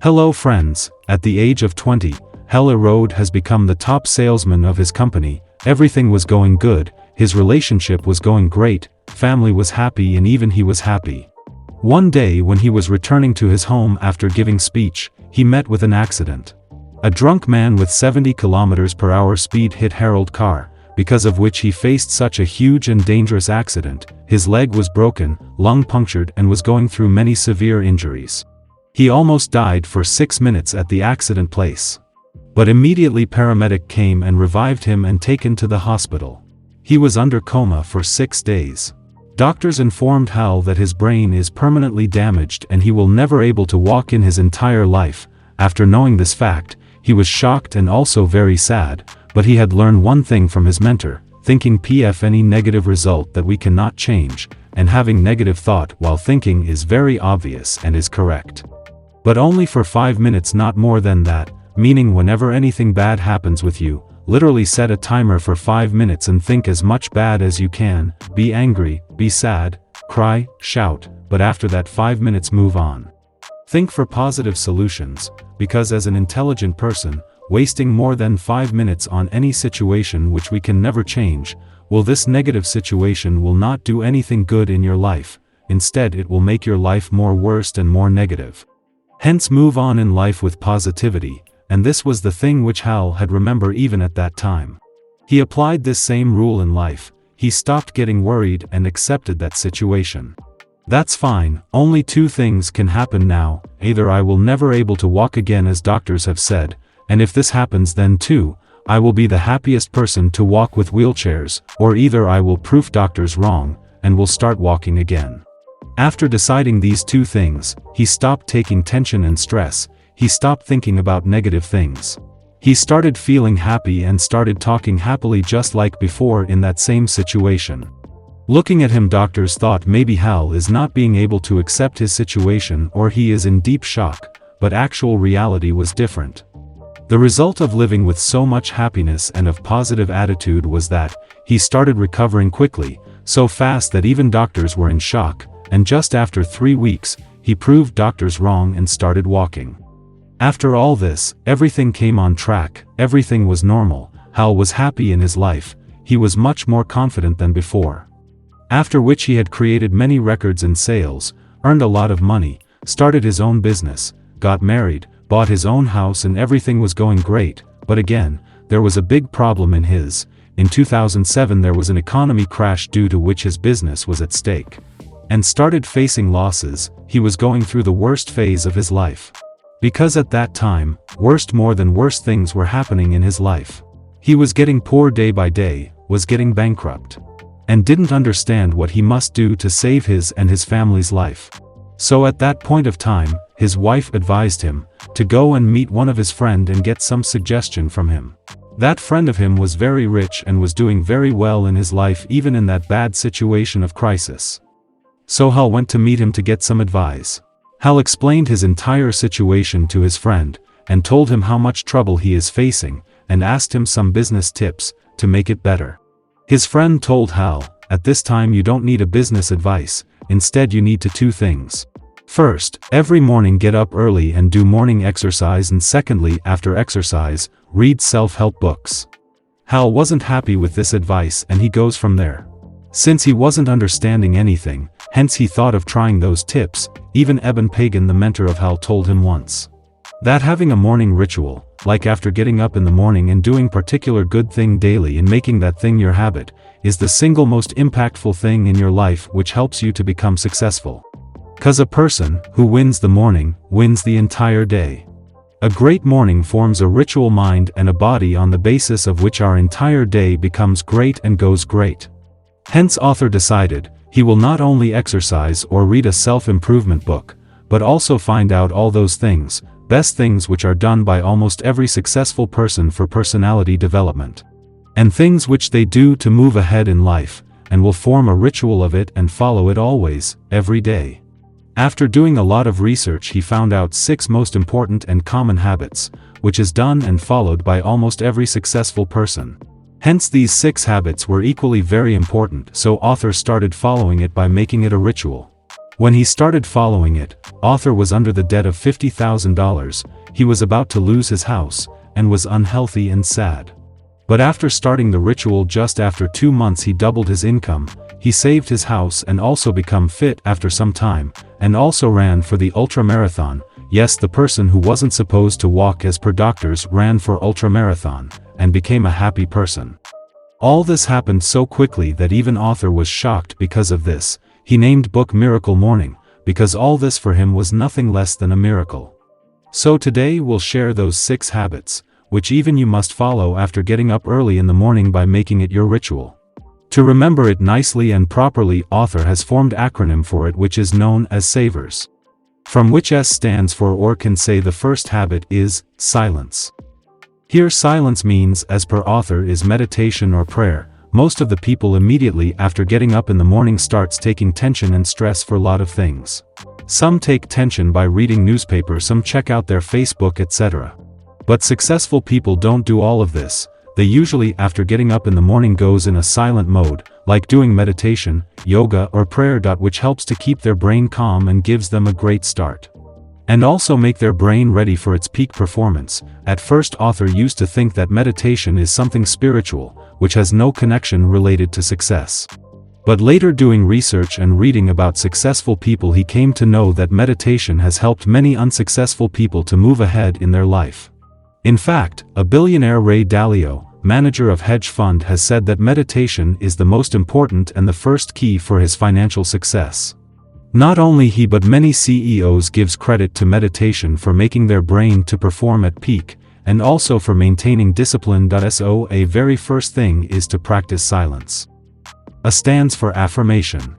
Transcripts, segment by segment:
Hello friends, at the age of 20, Hal Elrod has become the top salesman of his company. Everything was going good, his relationship was going great, family was happy, and even he was happy. One day when he was returning to his home after giving speech, he met with an accident. A drunk man with 70 km/h speed hit Harold's car, because of which he faced such a huge and dangerous accident. His leg was broken, lung punctured, and was going through many severe injuries. He almost died for 6 minutes at the accident place. But immediately paramedic came and revived him and taken to the hospital. He was under coma for 6 days. Doctors informed Hal that his brain is permanently damaged and he will never able to walk in his entire life. After knowing this fact, he was shocked and also very sad, but he had learned one thing from his mentor, thinking any negative result that we cannot change, and having negative thought while thinking is very obvious and is correct. But only for 5 minutes, not more than that, meaning whenever anything bad happens with you, literally set a timer for 5 minutes and think as much bad as you can, be angry, be sad, cry, shout, but after that 5 minutes move on. Think for positive solutions, because as an intelligent person, wasting more than 5 minutes on any situation which we can never change, this negative situation will not do anything good in your life, instead it will make your life more worse and more negative. Hence move on in life with positivity, and this was the thing which Hal had remembered even at that time. He applied this same rule in life. He stopped getting worried and accepted that situation. That's fine, only 2 things can happen now, either I will never able to walk again as doctors have said, and if this happens then too, I will be the happiest person to walk with wheelchairs, or either I will prove doctors wrong, and will start walking again. After deciding these 2 things, he stopped taking tension and stress, he stopped thinking about negative things. He started feeling happy and started talking happily just like before in that same situation. Looking at him, doctors thought maybe Hal is not being able to accept his situation or he is in deep shock, but actual reality was different. The result of living with so much happiness and of positive attitude was that he started recovering quickly, so fast that even doctors were in shock, and just after 3 weeks, he proved doctors wrong and started walking. After all this, everything came on track, everything was normal, Hal was happy in his life, he was much more confident than before. After which he had created many records in sales, earned a lot of money, started his own business, got married, bought his own house, and everything was going great. But again, there was a big problem in 2007 there was an economy crash due to which his business was at stake. And started facing losses. He was going through the worst phase of his life. Because at that time, more than worst things were happening in his life. He was getting poor day by day, was getting bankrupt, and didn't understand what he must do to save his and his family's life. So at that point of time, his wife advised him to go and meet one of his friend and get some suggestion from him. That friend of him was very rich and was doing very well in his life even in that bad situation of crisis. So Hal went to meet him to get some advice. Hal explained his entire situation to his friend, and told him how much trouble he is facing, and asked him some business tips to make it better. His friend told Hal, at this time you don't need a business advice, instead you need to 2 things. First, every morning get up early and do morning exercise, and secondly, after exercise, read self-help books. Hal wasn't happy with this advice and he goes from there. Since he wasn't understanding anything, hence he thought of trying those tips. Even Eben Pagan, the mentor of Hal, told him once that having a morning ritual, like after getting up in the morning and doing particular good thing daily and making that thing your habit, is the single most impactful thing in your life which helps you to become successful. 'Cause a person who wins the morning wins the entire day. A great morning forms a ritual mind and a body on the basis of which our entire day becomes great and goes great. Hence author decided, he will not only exercise or read a self-improvement book, but also find out all those things, best things which are done by almost every successful person for personality development. And things which they do to move ahead in life, and will form a ritual of it and follow it always, every day. After doing a lot of research he found out 6 most important and common habits, which is done and followed by almost every successful person. Hence these 6 habits were equally very important, so author started following it by making it a ritual. When he started following it, Arthur was under the debt of $50,000, he was about to lose his house, and was unhealthy and sad. But after starting the ritual just after 2 months he doubled his income, he saved his house and also become fit after some time, and also ran for the ultramarathon. Yes, the person who wasn't supposed to walk as per doctors ran for ultramarathon, and became a happy person. All this happened so quickly that even Arthur was shocked because of this. He named book Miracle Morning, because all this for him was nothing less than a miracle. So today we'll share those 6 habits, which even you must follow after getting up early in the morning by making it your ritual. To remember it nicely and properly, Arthur has formed acronym for it which is known as SAVERS. From which S stands for, or can say the first habit is, silence. Here silence means, as per Arthur, is meditation or prayer. Most of the people immediately after getting up in the morning starts taking tension and stress for a lot of things. Some take tension by reading newspaper, some check out their Facebook, etc. But successful people don't do all of this. They usually after getting up in the morning goes in a silent mode, like doing meditation, yoga or prayer, which helps to keep their brain calm and gives them a great start. And also make their brain ready for its peak performance. At first Arthur used to think that meditation is something spiritual, which has no connection related to success. But later doing research and reading about successful people he came to know that meditation has helped many unsuccessful people to move ahead in their life. In fact, a billionaire, Ray Dalio, manager of hedge fund, has said that meditation is the most important and the first key for his financial success. Not only he but many CEOs gives credit to meditation for making their brain to perform at peak, and also for maintaining discipline. So a very first thing is to practice silence. A stands for affirmation.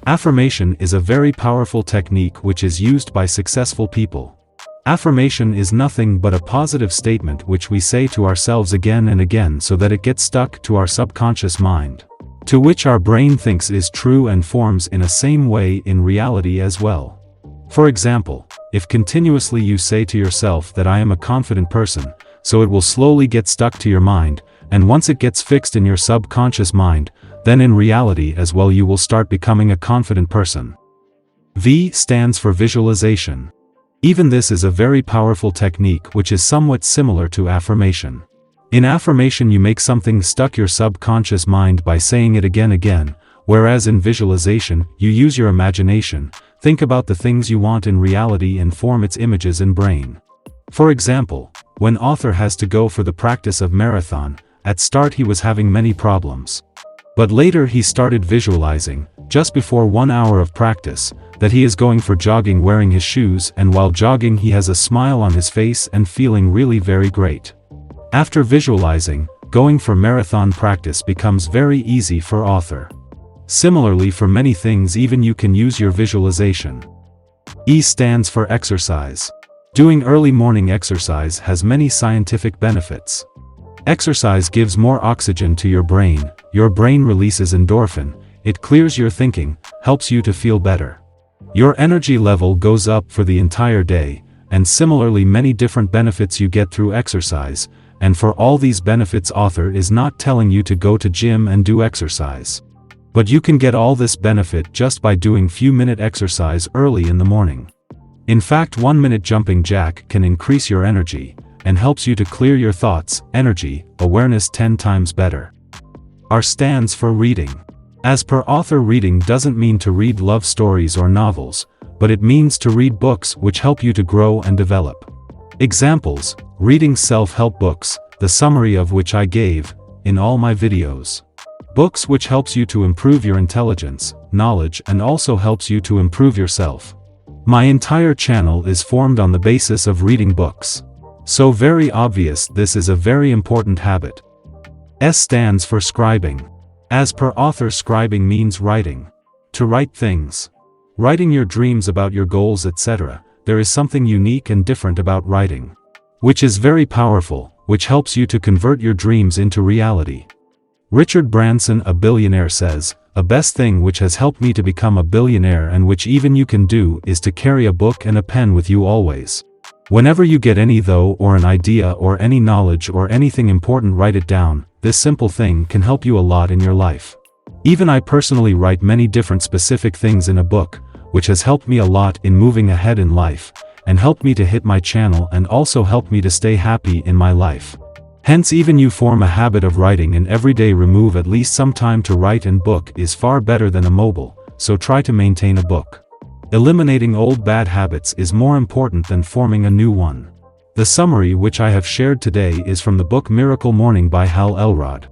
Affirmation is a very powerful technique which is used by successful people. Affirmation is nothing but a positive statement which we say to ourselves again and again so that it gets stuck to our subconscious mind, to which our brain thinks is true and forms in a same way in reality as well. For example, if continuously you say to yourself that I am a confident person, so it will slowly get stuck to your mind, and once it gets fixed in your subconscious mind, then in reality as well you will start becoming a confident person. V stands for visualization. Even this is a very powerful technique which is somewhat similar to affirmation. In affirmation you make something stuck your subconscious mind by saying it again, whereas in visualization, you use your imagination, think about the things you want in reality and form its images in brain. For example, when Arthur has to go for the practice of marathon, at start he was having many problems. But later he started visualizing, just before 1 hour of practice, that he is going for jogging wearing his shoes, and while jogging he has a smile on his face and feeling really very great. After visualizing, going for marathon practice becomes very easy for Arthur. Similarly, for many things even you can use your visualization. E stands for exercise. Doing early morning exercise has many scientific benefits. Exercise gives more oxygen to your brain releases endorphin, it clears your thinking, helps you to feel better. Your energy level goes up for the entire day, and similarly many different benefits you get through exercise, and for all these benefits Arthur is not telling you to go to gym and do exercise. But you can get all this benefit just by doing few-minute exercise early in the morning. In fact, 1-minute jumping jack can increase your energy, and helps you to clear your thoughts, energy, awareness 10 times better. R stands for reading. As per Arthur, reading doesn't mean to read love stories or novels, but it means to read books which help you to grow and develop. Examples: reading self-help books, the summary of which I gave in all my videos. Books which helps you to improve your intelligence, knowledge, and also helps you to improve yourself. My entire channel is formed on the basis of reading books. So very obvious, this is a very important habit. S stands for scribing. As per Arthur, scribing means writing. To write things. Writing your dreams about your goals, etc. There is something unique and different about writing, which is very powerful, which helps you to convert your dreams into reality. Richard Branson, a billionaire, says, "A best thing which has helped me to become a billionaire and which even you can do is to carry a book and a pen with you always. Whenever you get any though or an idea or any knowledge or anything important, write it down. This simple thing can help you a lot in your life." Even I personally write many different specific things in a book, which has helped me a lot in moving ahead in life, and helped me to hit my channel and also helped me to stay happy in my life. Hence even you form a habit of writing and every day remove at least some time to write and book is far better than a mobile, so try to maintain a book. Eliminating old bad habits is more important than forming a new one. The summary which I have shared today is from the book Miracle Morning by Hal Elrod.